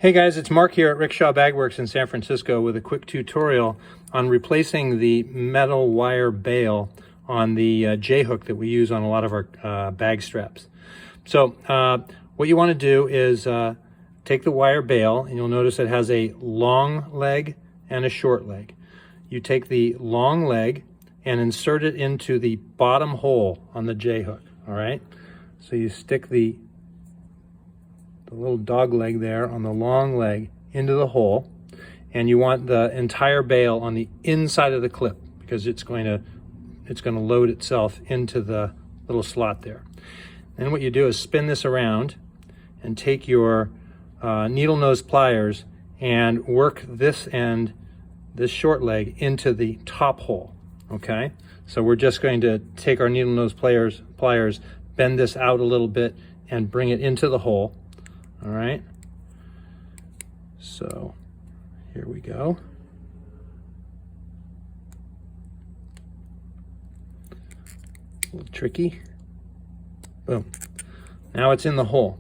Hey guys, it's Mark here at Rickshaw Bagworks in San Francisco with a quick tutorial on replacing the metal wire bale on the J-hook that we use on a lot of our bag straps. So what you want to do is take the wire bale, and you'll notice it has a long leg and a short leg. You take the long leg and insert it into the bottom hole on the J-hook, all right? So you stick the little dog leg there on the long leg into the hole, and you want the entire bale on the inside of the clip because it's going to load itself into the little slot there. Then what you do is spin this around and take your needle nose pliers and work this end, this short leg, into the top hole. Okay, so we're just going to take our needle nose pliers, bend this out a little bit and bring it into the hole. All right, so here we go. A little tricky. Boom. Now it's in the hole.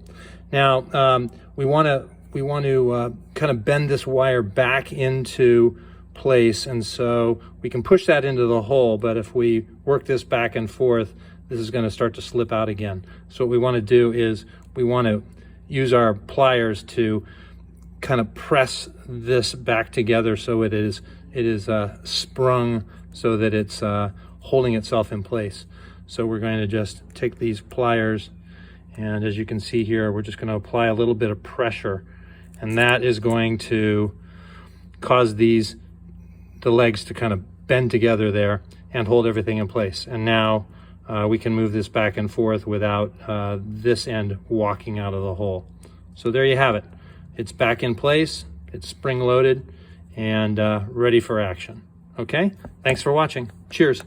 Now we want to kind of bend this wire back into place, and so we can push that into the hole, but if we work this back and forth, this is going to start to slip out again. So what we want to do is we want to use our pliers to kind of press this back together so it is sprung so that it's holding itself in place. So we're going to just take these pliers, and as you can see here, we're just going to apply a little bit of pressure, and that is going to cause the legs to kind of bend together there and hold everything in place. And now we can move this back and forth without this end walking out of the hole. So there you have it. It's back in place, it's spring loaded, and ready for action. Okay, thanks for watching. Cheers.